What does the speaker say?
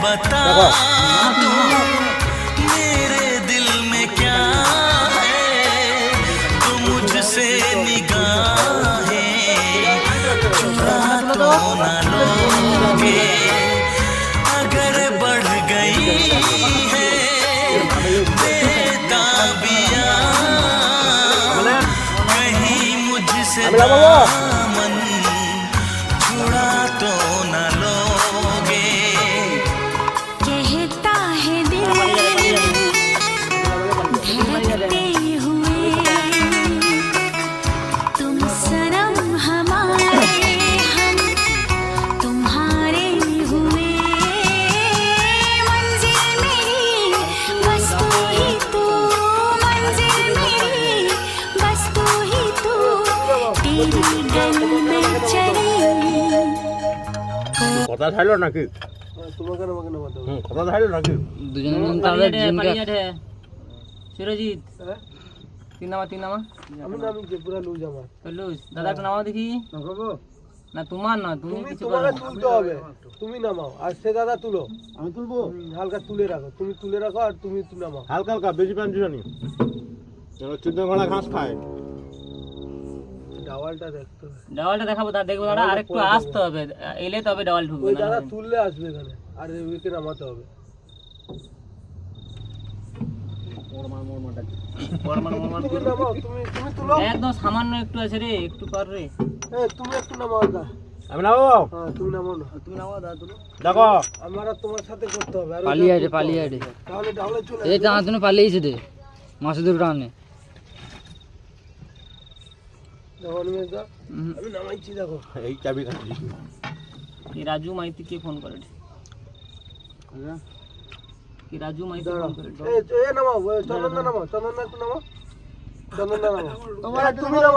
बता दूं मेरे दिल में क्या है, तुम मुझसे निगाहें चुरा तो न लोगे। अगर बढ़ गई है बेताबियां कहीं मुझसे दामन छुड़ा तो न लोगे। कहता है दिल धड़कते हुए तुम सनम हमारे, हम तुम्हारे हुए। मंजिल मेरी बस तू ही तू, मंजिल मेरी बस तू ही तू, तेरी गली में चली। কথা ছাড়লো নাকি? তোমাকে আমাকে না বলতে কথা ছাড়লো নাকি? দুজনের মধ্যে তাহলে সুরজিৎ তিন নামা আমি নামি যে পুরা লুজ আমার লুজ দাদা একটু নামাও দেখি না তোমার না তুমি তুমি কিছু তোমাকে করো তুলতে হবে, তুমি নামাও আর সে দাদা তুলো। আমি তুলবো? হালকা তুলে রাখো, তুমি তুলে রাখো আর তুমি নামাও হালকা হালকা, বেশি পানি দিওনি। চুদ্দ ঘোড়া ঘাস খায়। ডাওয়ালটা দেখতে হবে, ডাওয়ালটা দেখাবো তার দেখবো দাদা আর একটু আসতে হবে, এলে তবে ডাওয়াল ঢুকবে ওই না দাদা তুললে আসবে এখানে আর ওইকে নামাতে হবে। তুমি নামাও, তুমি তুলো, একদম সামান্য একটু আছে রে, একটু কর রে। তুমি একটু নামাও হালকা। আমি নামো? হ্যাঁ তুমি নামাও না, তুমি নামাও দাদা তুলো দেখো আমার আর তোমার সাথে করতে হবে। আর পালিয়ে আরে তাহলে ডাওয়ালে চলে এই টানা তুমি পালিয়েছে রে মাসুদুর টানে দেখো নিমেশদা, আমি নামাইছি দেখো। এই চাবি খাচ্ছি। কি রাজু মাইতিকে ফোন করে কি রাজু মাইতি ফোন করে নামাও, চন্দন না নামাও, চন্দন না একটু নামাও, চন্দন না নামাও, তুমি নামাও।